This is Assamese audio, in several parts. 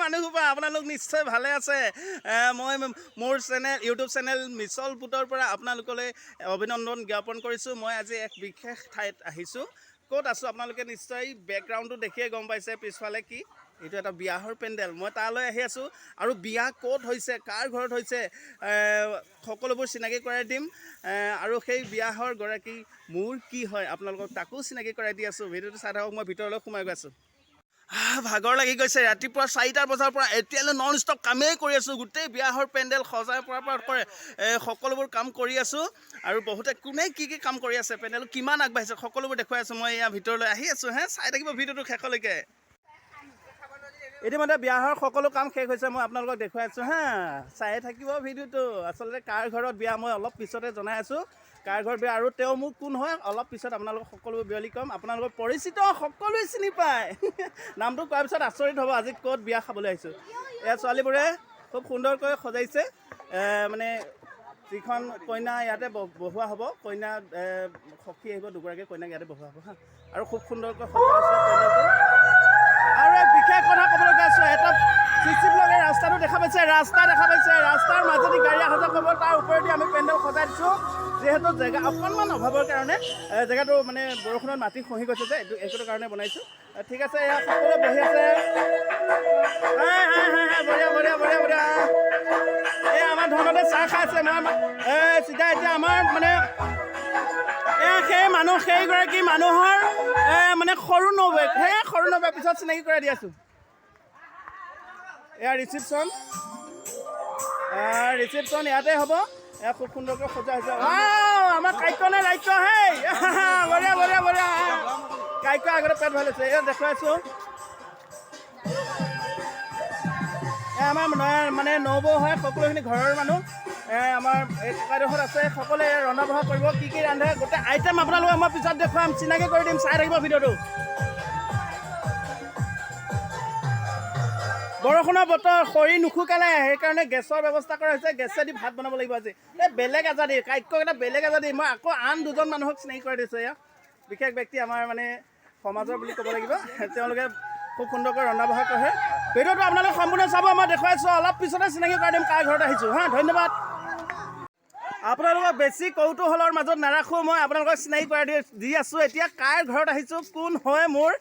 মানুহসোপা আপোনালোক নিশ্চয় ভালে আছে। মই মোৰ ইউটিউব চেনেল মিছল পুতৰ পৰা আপোনালোকলৈ অভিনন্দন জ্ঞাপন কৰিছোঁ। মই আজি এক বিশেষ ঠাইত আহিছোঁ। ক'ত আছোঁ আপোনালোকে নিশ্চয় বেকগ্ৰাউণ্ডটো দেখিয়ে গম পাইছে পিছফালে কি, এইটো এটা বিয়াহৰ পেণ্ডেল। মই তালৈ আহি আছোঁ আৰু বিয়া ক'ত হৈছে, কাৰ ঘৰত হৈছে, সকলোবোৰ চিনাকি কৰাই দিম। আৰু সেই বিয়াহৰ গৰাকী মোৰ কি হয় আপোনালোকক তাকো চিনাকি কৰাই দি আছোঁ। ভিডিঅ'টো চাই থাকক, মই ভিতৰলৈ সোমাই গৈ আছোঁ। ভাগৰ লাগি গৈছে। ৰাতিপুৱা 4টা বজাৰ পৰা এতিয়ালৈ নন ষ্টপ কামেই কৰি আছোঁ। গোটেই বিয়াহৰ পেণ্ডেল সজাই পৰা কৰে সকলোবোৰ কাম কৰি আছোঁ। আৰু বহুতে কোনে কি কাম কৰি আছে, পেণ্ডেল কিমান আগবাঢ়িছে সকলোবোৰ দেখুৱাই আছোঁ। মই ইয়াৰ ভিতৰলৈ আহি আছোঁ। চাই থাকিব ভিডিঅ'টো শেষলৈকে। ইতিমধ্যে বিয়াহৰ সকলো কাম শেষ হৈছে, মই আপোনালোকক দেখুৱাই আছোঁ। চাই থাকিব ভিডিঅ'টো। আচলতে কাৰ ঘৰত বিয়া মই অলপ পিছতে জনাই আছোঁ, কাৰ ঘৰত বিয়া আৰু তেওঁ মোক কোন হয় অলপ পিছত আপোনালোকক সকলোবোৰ বিয়লি ক'ম। আপোনালোকৰ পৰিচিত সকলোৱে চিনি পায়। নামটো কোৱাৰ পিছত আচৰিত হ'ব আজি ক'ত বিয়া খাবলৈ আহিছোঁ। এয়া ছোৱালীবোৰে খুব সুন্দৰকৈ সজাইছে। মানে যিখন কইনা ইয়াতে বহোৱা হ'ব, কইনা সখী আহিব দুগৰাকী, কইনাক ইয়াতে বহোৱা হ'ব আৰু খুব সুন্দৰকৈ সজোৱা আছে পেণ্ডেলটো। আৰু এক বিশেষ কথা ক'বলৈ গৈছোঁ, এটা চিচি ব্লগে ৰাস্তাটো দেখা পাইছে, ৰাস্তা দেখা পাইছে। ৰাস্তাৰ মাজেদি গাড়ী অহা যোৱা কৰিব, তাৰ ওপৰেদি আমি পেণ্ডেল সজাই দিছোঁ। যিহেতু জেগা অকণমান অভাৱৰ কাৰণে জেগাটো মানে বৰষুণত মাটি খহি গৈছে যে, এইটো কাৰণে বনাইছোঁ। ঠিক আছে, এয়া সকলোৱে বহি আছে। বঢ়িয়া বঢ়িয়া বঢ়িয়া বঢ়িয়া। এই আমাৰ ধৰণতে চাহ খাই আছে। চিধা এতিয়া আমাৰ মানে সেইগৰাকী মানুহৰ মানে সৰু নৌবেগ, সৰু নৌবেগ পিছত চিনাকি কৰাই দি আছোঁ। এয়া ৰিচিপশ্যন ইয়াতে হ'ব। এয়া খুব সুন্দৰকৈ সজোৱা হৈছে। আমাৰ কাইক নে ৰাইক, বঢ়িয়া বঢ়িয়া বঢ়িয়া। কাইক আগতে পেট ভাল হৈছে। এয়া দেখুৱাইছোঁ। আমাৰ মানে নবৌ হয়, সকলোখিনি ঘৰৰ মানুহ আমাৰ এই ককাইডোখৰত আছে। সকলোৱে ৰন্ধা বঢ়া কৰিব, কি কি ৰান্ধে গোটেই আইটেম আপোনালোকক মই পিছত দেখুৱাম, চিনাকি কৰি দিম। চাই থাকিব ভিডিঅ'টো। বৰষুণৰ বতৰ, খৰি নুশুকালে, সেইকাৰণে গেছৰ ব্যৱস্থা কৰা হৈছে। গেছেদি ভাত বনাব লাগিব আজি। এই বেলেগ আজাদি কাইকক এটা বেলেগ আজাদি। মই আকৌ আন দুজন মানুহক চিনাকি কৰি দিছোঁ। এয়া বিশেষ ব্যক্তি আমাৰ মানে সমাজৰ বুলি ক'ব লাগিব। তেওঁলোকে খুব সুন্দৰকৈ ৰন্ধা বঢ়া কৰে। ভিডিঅ'টো আপোনালোকে সম্পূৰ্ণ চাব, মই দেখুৱাইছোঁ। অলপ পিছতে চিনাকি কৰাই দিম কাৰ ঘৰত আহিছোঁ। ধন্যবাদ। আপোনালোকক বেছি কৌতূহলৰ মাজত নাৰাখোঁ, মই আপোনালোকক চিনাকি কৰাই দি আছোঁ। এতিয়া কাৰ ঘৰত আহিছোঁ, কোন হয় মোৰ,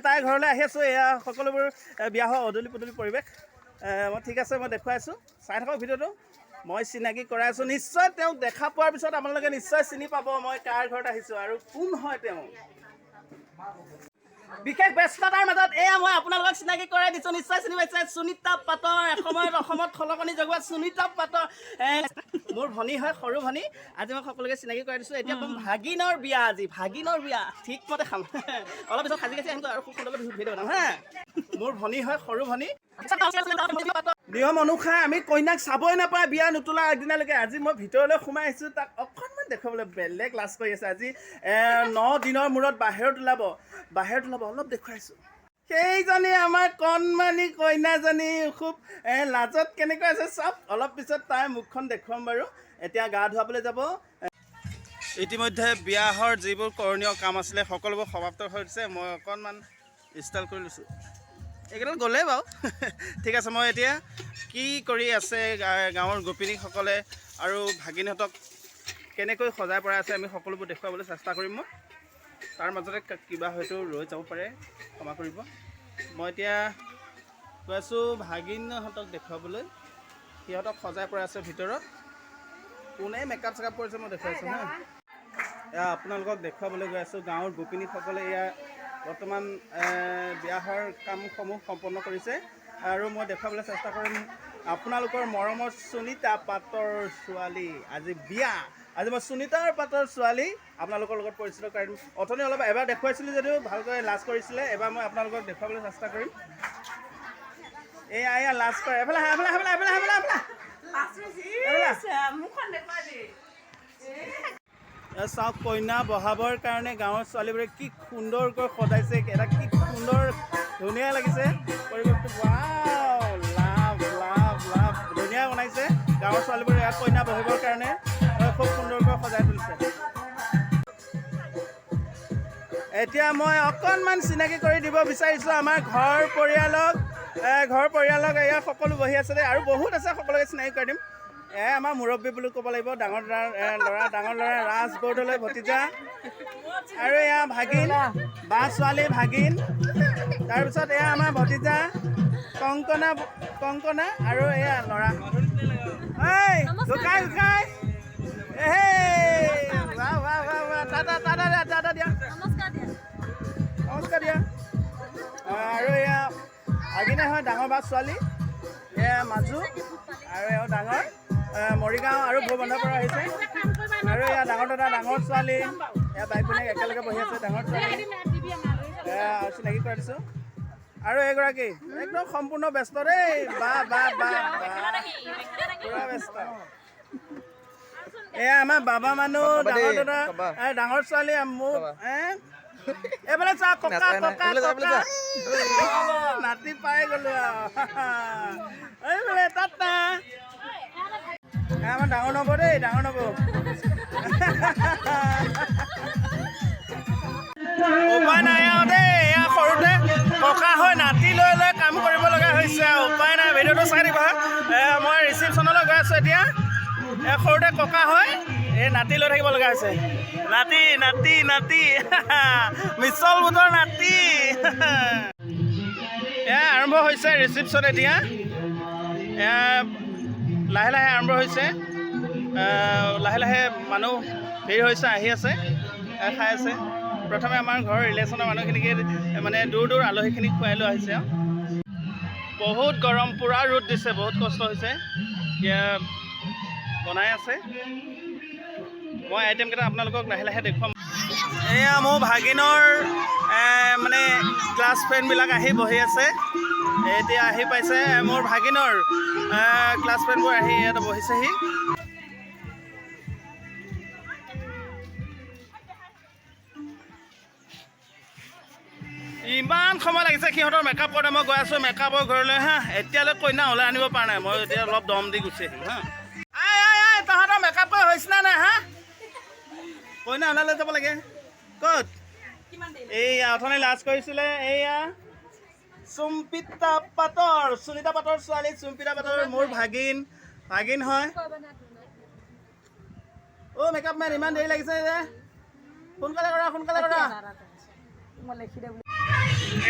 তাইৰ ঘৰলৈ আহি আছোঁ। এয়া সকলোবোৰ বিয়া হোৱা অদলি পদলি পৰিৱেশ। মই ঠিক আছে, মই দেখুৱাই আছোঁ। চাই থাকক ভিডিঅ'টো। মই চিনাকি কৰাই আছোঁ। নিশ্চয় তেওঁক দেখা পোৱাৰ পিছত আপোনালোকে নিশ্চয় চিনি পাব মই কাৰ ঘৰত আহিছোঁ আৰু কোন হয় তেওঁ। বিশেষ ব্যস্ততাৰ মাজত এয়া মই আপোনালোকক চিনাকি কৰাই দিছোঁ। নিশ্চয় চিনি পাইছে, সুনিতা পাটৰ। এসময়ত অসমত খলকনি জগোৱা সুনিতা পাটৰ মোৰ ভনী হয়, সৰু ভনী। আজি মই সকলোকে চিনাকি কৰাই দিছোঁ। এতিয়া ক'ম ভাগিনৰ বিয়া। আজি ভাগিনৰ বিয়া ঠিকমতে খাম। অলপ পিছত সাজি কাচি আহিম আৰু খুব সুন্দৰকৈ ভিডিঅ' বনাম। মোৰ ভনী হয়, সৰু ভনী। নিয়ম অনুসাৰে আমি কইনাক চাবই নাপায় বিয়া নোতোলা আগদিনালৈকে। আজি মই ভিতৰলৈ সোমাই আহিছোঁ, তাক অকণমান দেখুৱাবলৈ। বেলেগ লাজ কৰি আছে। আজি 9 দিনৰ মূৰত বাহিৰত ওলাব, অলপ দেখুৱাইছোঁ। সেইজনী আমাৰ কণমানি কইনাজনী খুব লাজত কেনেকৈ আছে চাওক। অলপ পিছত তাইৰ মুখখন দেখুৱাম বাৰু। এতিয়া গা ধুৱাবলৈ যাব। ইতিমধ্যে বিয়াহৰ যিবোৰ কৰণীয় কাম আছিলে সকলোবোৰ সমাপ্ত হৈছে। মই অকণমান ষ্টাইল কৰি লৈছোঁ। এইকেইডাল গ'লেই বাৰু। ঠিক আছে, মই এতিয়া কি কৰি আছে গাঁৱৰ গোপিনীসকলে আৰু ভাগিনহঁতক কেনেকৈ সজাই পৰাই আছে আমি সকলোবোৰ দেখুৱাবলৈ চেষ্টা কৰিম। মই তাৰ মাজতে কিবা হয়তো ৰৈ যাব পাৰে, ক্ষমা কৰিব। মই এতিয়া গৈ আছোঁ ভাগিনহঁতক দেখুৱাবলৈ। সিহঁতক সজাই পৰাই আছে ভিতৰত। কোনে মেকআপ চেকআপ কৰিছে মই দেখুৱাইছোঁ। এয়া আপোনালোকক দেখুৱাবলৈ গৈ আছোঁ। গাঁৱৰ গোপিনীসকলে এয়া বৰ্তমান বিয়াহৰ কামসমূহ সম্পন্ন কৰিছে আৰু মই দেখুৱাবলৈ চেষ্টা কৰিম আপোনালোকৰ মৰমৰ সুনিতা পাটৰ ছোৱালী। আজি বিয়া। আজি মই সুনিতাৰ পাটৰ ছোৱালী আপোনালোকৰ লগত পৰিচিত কৰাই দিম। অথনি অলপ এবাৰ দেখুৱাইছিলোঁ যদিও ভালকৈ লাজ কৰিছিলে। এবাৰ মই আপোনালোকক দেখুৱাবলৈ চেষ্টা কৰিম। এয়া লাজ কৰে। এফালে চাওক, কইনা বহাবৰ কাৰণে গাঁৱৰ ছোৱালীবোৰে কি সুন্দৰকৈ সজাইছে। এটা কি সুন্দৰ ধুনীয়া লাগিছে পৰিৱেশটো। লাভ ধুনীয়া বনাইছে গাঁৱৰ ছোৱালীবোৰে। ইয়াত কইনা বহিবৰ কাৰণে খুব সুন্দৰকৈ সজাই তুলিছে। এতিয়া মই অকণমান চিনাকি কৰি দিব বিচাৰিছোঁ আমাৰ ঘৰ পৰিয়ালক। ঘৰ পৰিয়ালক এয়া সকলো বহি আছে দেই আৰু বহুত আছে সকলোকে চিনাকি কৰি দিম এয়া আমাৰ মুৰব্বী বুলি ক'ব লাগিব ডাঙৰ ল'ৰা ৰাজ বৰদলৈ ভতিজা আৰু এয়া ভাগিন বা ছোৱালী ভাগিন তাৰপিছত এয়া আমাৰ ভতিজা কংকনা আৰু এয়া ল'ৰা দাদা দিয়া নমস্কাৰ দিয়া আৰু এয়া ভাগিনে হয় ডাঙৰ বা ছোৱালী এয়া মাজু আৰু এয়া ডাঙৰ মৰিগাঁও আৰু ভূৰবন্ধাৰ পৰা আহিছে আৰু এয়া ডাঙৰ দাদা ডাঙৰ ছোৱালী এয়া বাইক ভনীয়েক একেলগে বহি আছে ডাঙৰ ছোৱালী এয়া চিনাকি কৰি দিছোঁ আৰু এইগৰাকী একদম সম্পূৰ্ণ ব্যস্ত দেই বা পুৰা ব্যস্ত এয়া আমাৰ বাবা মানুহ ডাঙৰ দাদা ডাঙৰ ছোৱালী মোক এইফালে চা ককা নাতি পাই গ'লো আৰু এইফালে তাত না আমাৰ ডাঙৰ নব দেই ডাঙৰ নব উপায় নাই আৰু দেই এয়া সৰুতে ককা হৈ নাতি লৈ লৈ কাম কৰিব লগা হৈছে আৰু উপায় নাই ভিডিঅ'টো চাই দিবা মই ৰিচিপশ্যনলৈ গৈ আছোঁ এতিয়া সৰুতে ককা হয় এই নাতি লৈ থাকিব লগা হৈছে নাতি মিছল বুটৰ নাতি এয়া আৰম্ভ হৈছে ৰিচিপশ্যন এতিয়া লাহে লাহে আৰম্ভ হৈছে লাহে লাহে মানুহ ভিৰ হৈছে আহি আছে খাই আছে প্ৰথমে আমাৰ ঘৰৰ ৰিলেশ্যনৰ মানুহখিনিকে মানে দূৰ আলহীখিনিক খুৱাই লৈ আহিছে বহুত গৰম পূৰা ৰ'দ দিছে বহুত কষ্ট হৈছে এতিয়া বনাই আছে মই আইটেমকেইটা আপোনালোকক লাহে লাহে দেখুৱাম এয়া মোৰ ভাগিনৰ মানে ক্লাছ ফ্ৰেণ্ডবিলাক আহি বহি আছে এতিয়া আহি পাইছে মোৰ ভাগিনৰ ক্লাছ ফ্ৰেণ্ডবোৰ আহি ইয়াতে বহিছেহি ইমান সময় লাগিছে সিহঁতৰ মেকআপ কৰোঁতে মই গৈ আছোঁ মেকআপৰ ঘৰলৈ এতিয়ালৈ কইনা ওলাই আনিব পৰা নাই মই এতিয়া অলপ দম দি গুচি আহিম তহঁতৰ মেকআপ কৰি হৈছিলা নাই কইনা ওলালে যাব লাগে ক'ত এইয়া অথনি লাজ কৰিছিলে এইয়া সুনিতা পাটৰ ছোৱালী সুম্পিতা পাটৰ মোৰ ভাগিন হয় মেকআপ মেন ইমান দেৰি লাগিছে যে সোনকালে কৰা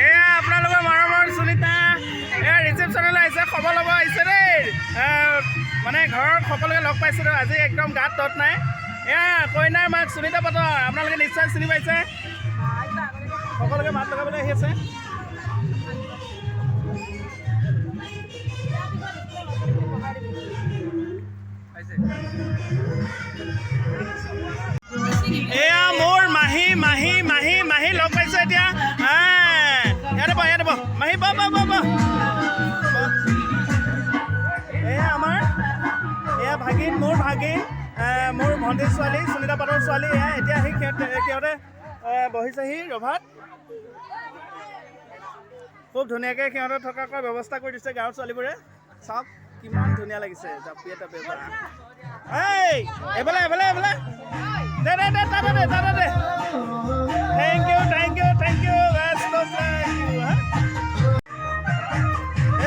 এয়া আপোনালোকৰ মৰমৰ সুনিতা এয়া ৰিচেপশ্যনলৈ আহিছে খবৰ ল'ব আহিছে দেই মানে ঘৰত সকলোকে লগ পাইছিলোঁ আজি একদম গাত তত নাই এয়া কইনাৰ মাক সুনিতা পাটৰ আপোনালোকে নিশ্চয় চিনি পাইছে সকলোকে মাত লগাবলৈ আহি আছে এয়া মোৰ মাহী লগ পাইছে এতিয়া ইয়াতে বহ মাহী এয়া আমাৰ এয়া ভাগিন মোৰ ভণ্টিৰ ছোৱালী সুনিতা পাটৰ ছোৱালী এয়া এতিয়া আহি সিহঁতে বহিছেহি ৰভাত খুব ধুনীয়াকৈ সিহঁতে থকাকৈ ব্যৱস্থা কৰি দিছে গাঁৱৰ ছোৱালীবোৰে চাওক কিমান ধুনীয়া লাগিছে জাপিয়ে তাপিয়ে এইফালে দে থেংক ইউ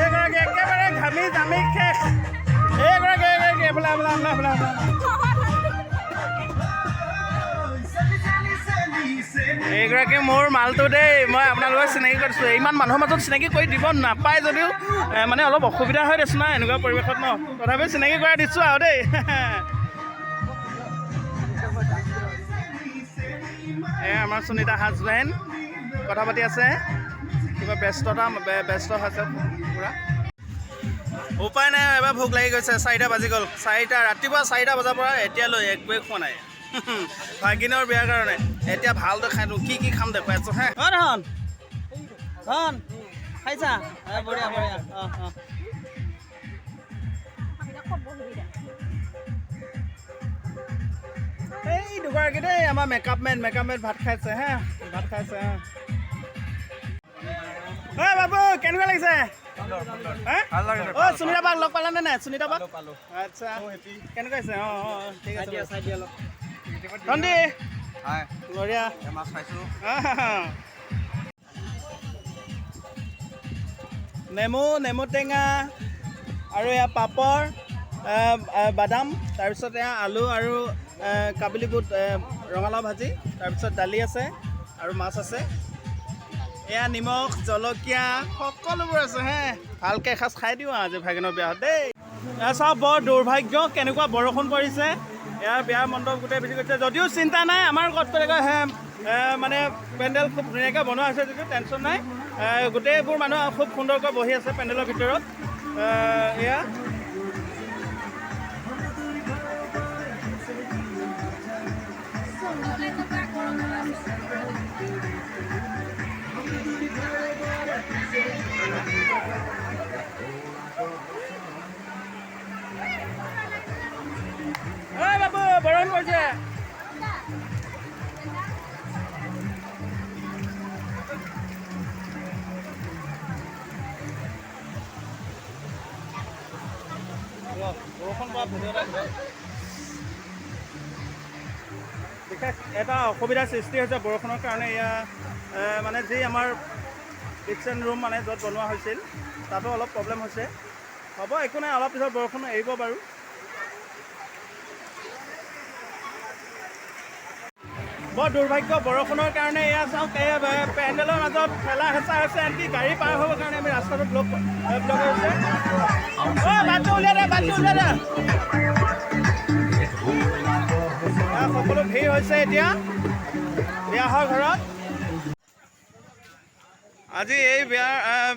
এইগৰাকী একেবাৰে ঘামি জামি শেষ এইগৰাকী এইফালে এইগৰাকী মোৰ মালটো দেই মই আপোনালোকক চিনাকি কৰিছোঁ ইমান মানুহৰ মাজত চিনাকি কৰি দিব নাপায় যদিও মানে অলপ অসুবিধা হৈ দিছোঁ না এনেকুৱা পৰিৱেশত তথাপিও চিনাকি কৰাই দিছোঁ আৰু দেই আমাৰ সুনিতা হাজবেণ্ড কথা পাতি আছে কিবা ব্যস্ত হৈছে পূৰা উপায় নাই এবাৰ ভোক লাগি গৈছে 4টা বাজি গ'ল ৰাতিপুৱা 4টা বজাৰ পৰা এতিয়ালৈ একোৱেই খোৱা নাই ভাগিনৰ বিয়াৰ কাৰণে এতিয়া ভালদৰে খাই দিওঁ কি খাম দেখুৱাই আছোঁ ধন খাইছা বঢ়িয়া এই দুগৰাকী দেই আমাৰ মেকআপ মেন ভাত খাইছে বাবু কেনেকুৱা লাগিছে সুনিতা বাক লগ পালানে নাই সুনিতা বাক আচ্ছা কেনেকুৱা হৈছে ঠিক আছে ধন্দি বঢ়িয়া নেমু টেঙা আৰু এয়া পাপৰ বাদাম তাৰপিছত এয়া আলু আৰু কাবুলী বুট ৰঙালাও ভাজি তাৰপিছত দালি আছে আৰু মাছ আছে এয়া নিমখ জলকীয়া সকলোবোৰ আছে হে ভালকৈ এসাঁজ খাই দিওঁ আজি ভাগিনৰ বিয়াত দেই এয়া চাওক বৰ দুৰ্ভাগ্য কেনেকুৱা বৰষুণ পৰিছে এয়া বিয়াৰ মণ্ডপ গোটেই ভিজি গৈছে যদিও চিন্তা নাই আমাৰ মানে পেণ্ডেল খুব ধুনীয়াকৈ বনোৱা হৈছে যদিও টেনশ্যন নাই গোটেইবোৰ মানুহ খুব সুন্দৰকৈ বহি আছে পেণ্ডেলৰ ভিতৰত এয়া বাবু বৰষুণ পৰিছে বৰষুণ পৰা ভিডিঅ' এটা বিশেষ এটা অসুবিধাৰ সৃষ্টি হৈছে বৰষুণৰ কাৰণে এয়া মানে যি আমাৰ কিটচেন ৰুম মানে য'ত বনোৱা হৈছিল তাতো অলপ প্ৰব্লেম হৈছে হ'ব একো নাই অলপ পিছত বৰষুণ এৰিব বাৰু বৰ দুৰ্ভাগ্য বৰষুণৰ কাৰণে এয়া চাওক পেণ্ডেলৰ মাজত ঠেলা হেঁচা হৈছে আনকি গাড়ী পাৰ হ'বৰ কাৰণে আমি ৰাস্তাটো ব্লক হৈছে বাটটো উলিয়াই দে সকলো ভিৰ হৈছে এতিয়া বিয়াহৰ ঘৰত আজি এই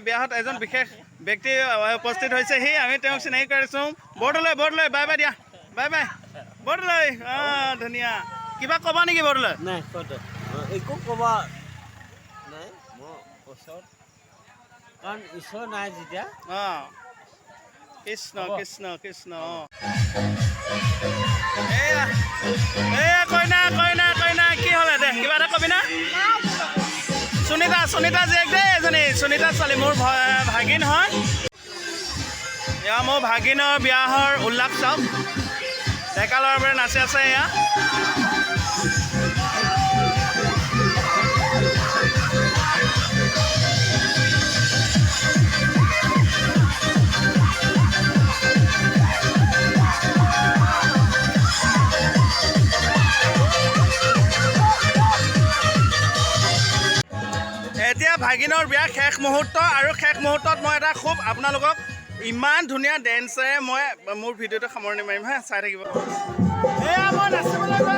বিয়াহত এজন বিশেষ ব্যক্তি উপস্থিত হৈছেহি আমি তেওঁক চিনাকি কৰিছোঁ বৰদলৈ বাই বাই দিয়া বাই বৰদলৈ ধুনীয়া কিবা ক'বা নেকি বৰদলৈ নাই একো ক'ব নাই মোৰ ওচৰত কাৰণ ঈশ্বৰ নাই যেতিয়া কৃষ্ণ কৃষ্ণ কৃষ্ণ এয়া কইনা কি হ'লে দে কিবা এটা কবি না সুনিতা জীয়েক দেই এজনী সুনিতা ছোৱালী মোৰ ভাগিন হয় এয়া মোৰ ভাগিনৰ বিয়াহৰ উল্লাস চাওক ডেকা ল'ৰাবোৰে নাচি আছে এয়া এতিয়া ভাগিনৰ বিয়া শেষ মুহূৰ্ত আৰু শেষ মুহূৰ্তত মই এটা খুব আপোনালোকক ইমান ধুনীয়া ডেন্সেৰে মই মোৰ ভিডিঅ'টো সামৰণি মাৰিম হা চাই থাকিব এয়া মই নাচিবলৈ